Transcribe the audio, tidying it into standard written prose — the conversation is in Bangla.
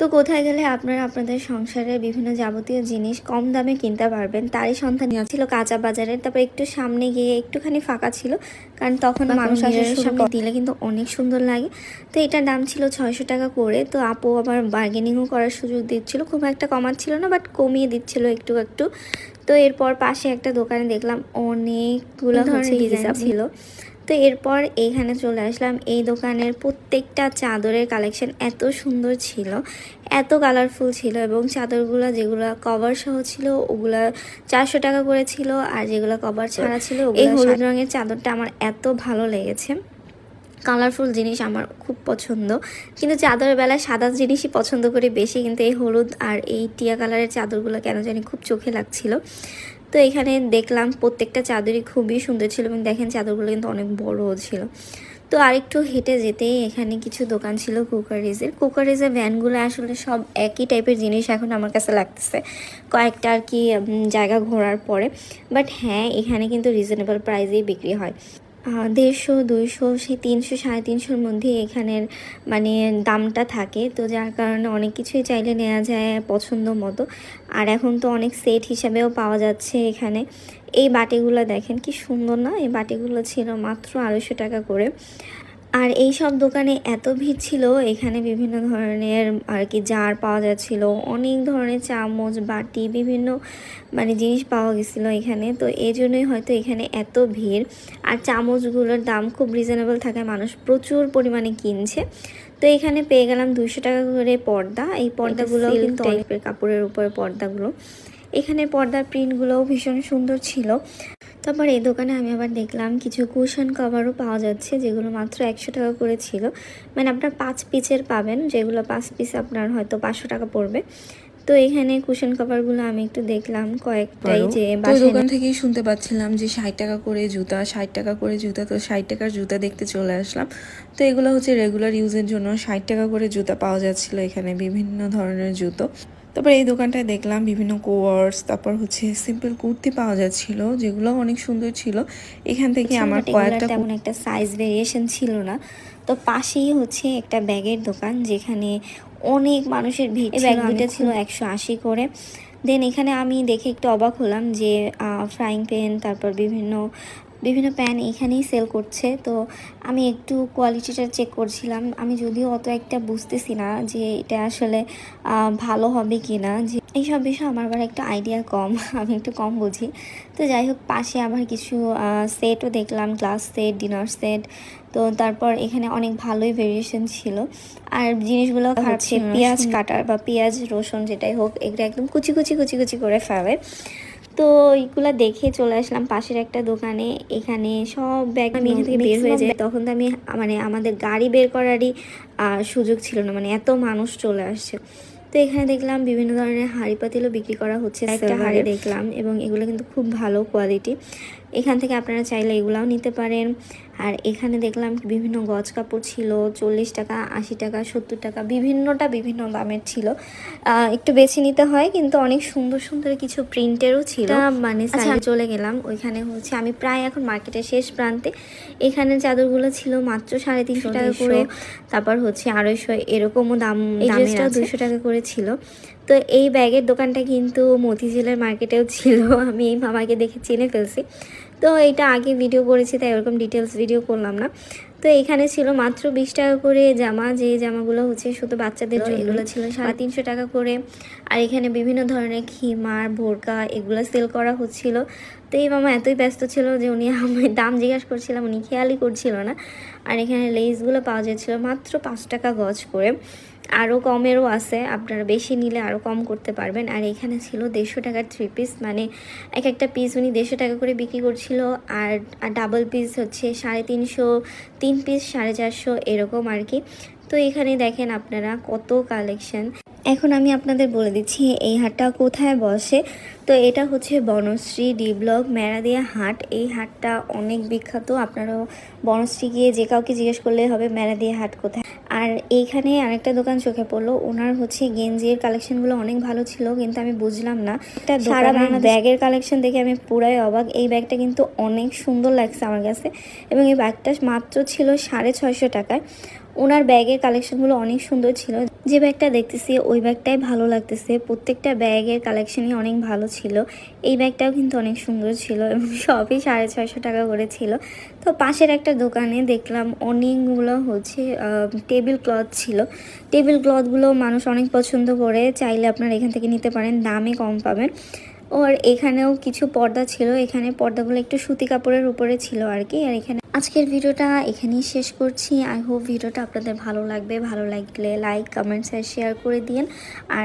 তো কোথায় গেলে আপনারা আপনাদের সংসারের বিভিন্ন যাবতীয় জিনিস কম দামে কিনতে পারবেন তারই সন্ধান ছিল কাঁচা বাজারে। তারপর একটু সামনে গিয়ে একটুখানি ফাঁকা ছিল, কারণ তখন মানুষ আসার সামনে দিলে কিন্তু অনেক সুন্দর লাগে। তো এটার দাম ছিল 600 টাকা করে। তো আপু আবার বার্গেনিংও করার সুযোগ দিচ্ছিল, খুব একটা কমাচ্ছিল না, বাট কমিয়ে দিচ্ছিল একটু একটু। তো এরপর পাশে একটা দোকানে দেখলাম অনেকগুলো ধরনের ডিজাইন ছিল। তো এরপর এইখানে চলে আসলাম। এই দোকানের প্রত্যেকটা চাদরের কালেকশন এত সুন্দর ছিল, এত কালারফুল ছিল, এবং চাদরগুলো যেগুলো কভার সহ ছিল ওগুলা 400 টাকা করে ছিল, আর যেগুলো কভার ছাড়া ছিল এই হলুদ রঙের চাদরটা আমার এত ভালো লেগেছে। কালারফুল জিনিস আমার খুব পছন্দ, কিন্তু চাদরের বেলায় সাদা জিনিসই পছন্দ করি বেশি, কিন্তু এই হলুদ আর এই টিয়া কালারের চাদরগুলো কেন জানি খুব চোখে লাগছিল। তো এখানে দেখলাম প্রত্যেকটা চাদরই খুবই সুন্দর ছিল, এবং দেখেন চাদরগুলো কিন্তু অনেক বড়ও ছিল। তো আরেকটু হেঁটে যেতেই এখানে কিছু দোকান ছিল কুকারিজের ভ্যানগুলো আসলে সব একই টাইপের জিনিস এখন আমার কাছে লাগতেছে কয়েকটা আর কি জায়গা ঘোরার পরে। বাট হ্যাঁ, এখানে কিন্তু রিজনেবল প্রাইসেই বিক্রি হয়। 150, 200, সেই 300, 350-র মধ্যে এখানের মানে দামটা থাকে। তো যার কারণে অনেক কিছুই চাইলে নেওয়া যায় পছন্দ মতো। আর এখন তো অনেক সেট হিসাবেও পাওয়া যাচ্ছে এখানে। এই বাটিগুলো দেখেন কি সুন্দর না, এই বাটিগুলো ছিল মাত্র 250 টাকা করে। আর এই সব দোকানে এত ভিড় ছিল, এখানে বিভিন্ন ধরনের আর কি জার পাওয়া যাচ্ছিল, অনেক ধরনের চামচ বাটি বিভিন্ন মানে জিনিস পাওয়া গেছিলো এখানে। তো এই জন্যই হয়তো এখানে এত ভিড়। আর চামচগুলোর দাম খুব রিজনেবল থাকে, মানুষ প্রচুর পরিমাণে কিনছে। তো এখানে পেয়ে গেলাম 200 টাকা করে পর্দা। এই পর্দাগুলো কিন্তু টাইপের কাপড়ের উপরে পর্দাগুলো, এখানে পর্দার প্রিন্টগুলোও ভীষণ সুন্দর ছিল। তারপর এই দোকানে আমি আবার দেখলাম কিছু কুশন কভারও পাওয়া যাচ্ছে, যেগুলো মাত্র 100 টাকা করে ছিল। মানে আপনার 5 পিসের পাবেন, যেগুলো 5 পিস আপনার হয়তো 500 টাকা পড়বে। তো এখানে কুশন কভারগুলো আমি একটু দেখলাম কয়েকটাই, যে দোকান থেকেই শুনতে পাচ্ছিলাম যে 60 টাকা করে জুতা, 60 টাকা করে জুতা। তো 60 টাকার জুতা দেখতে চলে আসলাম। তো এগুলো হচ্ছে রেগুলার ইউজের জন্য 60 টাকা করে জুতা পাওয়া যাচ্ছিল এখানে, বিভিন্ন ধরনের জুতো। তারপর এই দোকানটায় দেখলাম বিভিন্ন কোয়ার্স, তারপর হচ্ছে সিম্পল কুর্তি পাওয়া যাচ্ছিল, যেগুলো অনেক সুন্দর ছিল। এখান থেকে আমার কয়েকটা তেমন একটা সাইজ ভেরিয়েশন ছিল না। তো পাশেই হচ্ছে একটা ব্যাগের দোকান, যেখানে অনেক মানুষের ভিড় ছিল। ব্যাগ দুইটা ছিল 180 করে। দেন এখানে আমি দেখে একটু অবাক হলাম যে ফ্রাইং প্যান, তারপর বিভিন্ন প্যান এখানেই সেল করছে। তো আমি একটু কোয়ালিটিটা চেক করছিলাম। আমি যদিও অত একটা বুঝতেছি না যে এটা আসলে ভালো হবে কি না, যে এইসব বিষয়ে আমার আবার একটা আইডিয়া কম, আমি একটু কম বুঝি। তো যাই হোক, পাশে আবার কিছু সেটও দেখলাম, গ্লাস সেট, ডিনার সেট। তো তারপর এখানে অনেক ভালোই ভেরিয়েশন ছিল। আর জিনিসগুলো হচ্ছে পেঁয়াজ কাটার বা পেঁয়াজ রসুন যেটাই হোক, এগুলো একদম কুচি কুচি কুচি কুচি করে ফেলে। তো এইগুলো দেখে চলে আসলাম পাশের একটা দোকানে। এখানে সব ব্যাগ আমি এখান থেকে বের হয়ে যাই, তখন তো আমি মানে আমাদের গাড়ি বের করারই সুযোগ ছিল না, মানে এত মানুষ চলে আসছে। তো এখানে দেখলাম বিভিন্ন ধরনের হাঁড়ি পাতিলও বিক্রি করা হচ্ছে। একটা হাঁড়ি দেখলাম, এবং এগুলো কিন্তু খুব ভালো কোয়ালিটি। এখান থেকে আপনারা চাইলে এগুলাও নিতে পারেন। আর এখানে দেখলাম বিভিন্ন গজ কাপড় ছিল 40 টাকা, 80 টাকা, 70 টাকা, বিভিন্ন দামের ছিল। একটু বেছে নিতে হয়, কিন্তু অনেক সুন্দর সুন্দর কিছু প্রিন্টেরও ছিল। মানে সাইডে চলে গেলাম, ওইখানে হচ্ছে আমি প্রায় এখন মার্কেটের শেষ প্রান্তে। এখানে চাদরগুলো ছিল মাত্র 350 টাকা করে, তারপর হচ্ছে 250 এরকমও দামে আছে, 200 টাকা করে ছিল। তো এই ব্যাগের দোকানটা কিন্তু মতিঝিলের মার্কেটেও ছিল, আমি এই মামাকে দেখে চিনে ফেলছি। তো এটা আগে ভিডিও করেছি, তাই ওরকম ডিটেলস ভিডিও করলাম না। তো এখানে ছিল মাত্র 20 টাকা করে জামা, যে জামাগুলো হচ্ছে শুধু বাচ্চাদের জন্য, এগুলো ছিল 350 টাকা করে। আর এখানে বিভিন্ন ধরনের খিমার, বোরকা এগুলো সেল করা হচ্ছিল। তো এই মামা এতই ব্যস্ত ছিল যে উনি আমি দাম জিজ্ঞাসা করছিলাম, উনি খেয়ালই করছিল না। আর এখানে লেসগুলো পাওয়া যাচ্ছিলো মাত্র 5 টাকা গজ করে। আরও কমেরও আছে, আপনারা বেশি নিলে আরও কম করতে পারবেন। আর এখানে ছিল 150 টাকার 3 পিস, মানে একটা পিস উনি 150 টাকা করে বিক্রি করছিল। আর ডাবল পিস হচ্ছে 350, 3 পিস 450 এরকম আর কি। তো এখানে দেখেন আপনারা কত কালেকশন। এখন আমি আপনাদের বলে দিচ্ছি এই হাটটা কোথায় বসে। তো এটা হচ্ছে বনশ্রী ডি ব্লক মেরাদিয়া হাট। এই হাটটা অনেক বিখ্যাত, আপনারাও বনশ্রী গিয়ে যে কাউকে জিজ্ঞেস করলে হবে মেরাদিয়া হাট কোথায়। আর এইখানে আরেকটা দোকান চোখে পড়লো, ওনার হচ্ছে গেঞ্জির কালেকশনগুলো অনেক ভালো ছিল, কিন্তু আমি বুঝলাম না। এটা সারা বাংলা ব্যাগের কালেকশন দেখে আমি পুরাই অবাক। এই ব্যাগটা কিন্তু অনেক সুন্দর লাগছে আমার কাছে, এবং এই ব্যাগটা মাত্র ছিল 650 টাকায়। ওনার ব্যাগের কালেকশনগুলো অনেক সুন্দর ছিল। যে ব্যাগটা দেখতেছি ওই ব্যাগটাই ভালো লাগতেছে, প্রত্যেকটা ব্যাগের কালেকশনই অনেক ভালো ছিল। এই ব্যাগটাও কিন্তু অনেক সুন্দর ছিল এবং সবই 650 টাকা করে ছিল। তো পাশের একটা দোকানে দেখলাম অনেকগুলো হচ্ছে টেবিল ক্লথ ছিল। টেবিল ক্লথগুলো মানুষ অনেক পছন্দ করে, চাইলে আপনারা এখান থেকে নিতে পারেন, দামে কম পাবেন। আর এখানেও কিছু পর্দা ছিল, এখানে পর্দাগুলো একটু সুতি কাপড়ের উপরে ছিল আর কি। আর এখানে আজকের ভিডিওটা এখানেই শেষ করছি। আই হোপ ভিডিওটা আপনাদের ভালো লাগবে, ভালো লাগলে লাইক, কমেন্টস আর শেয়ার করে দিন। আর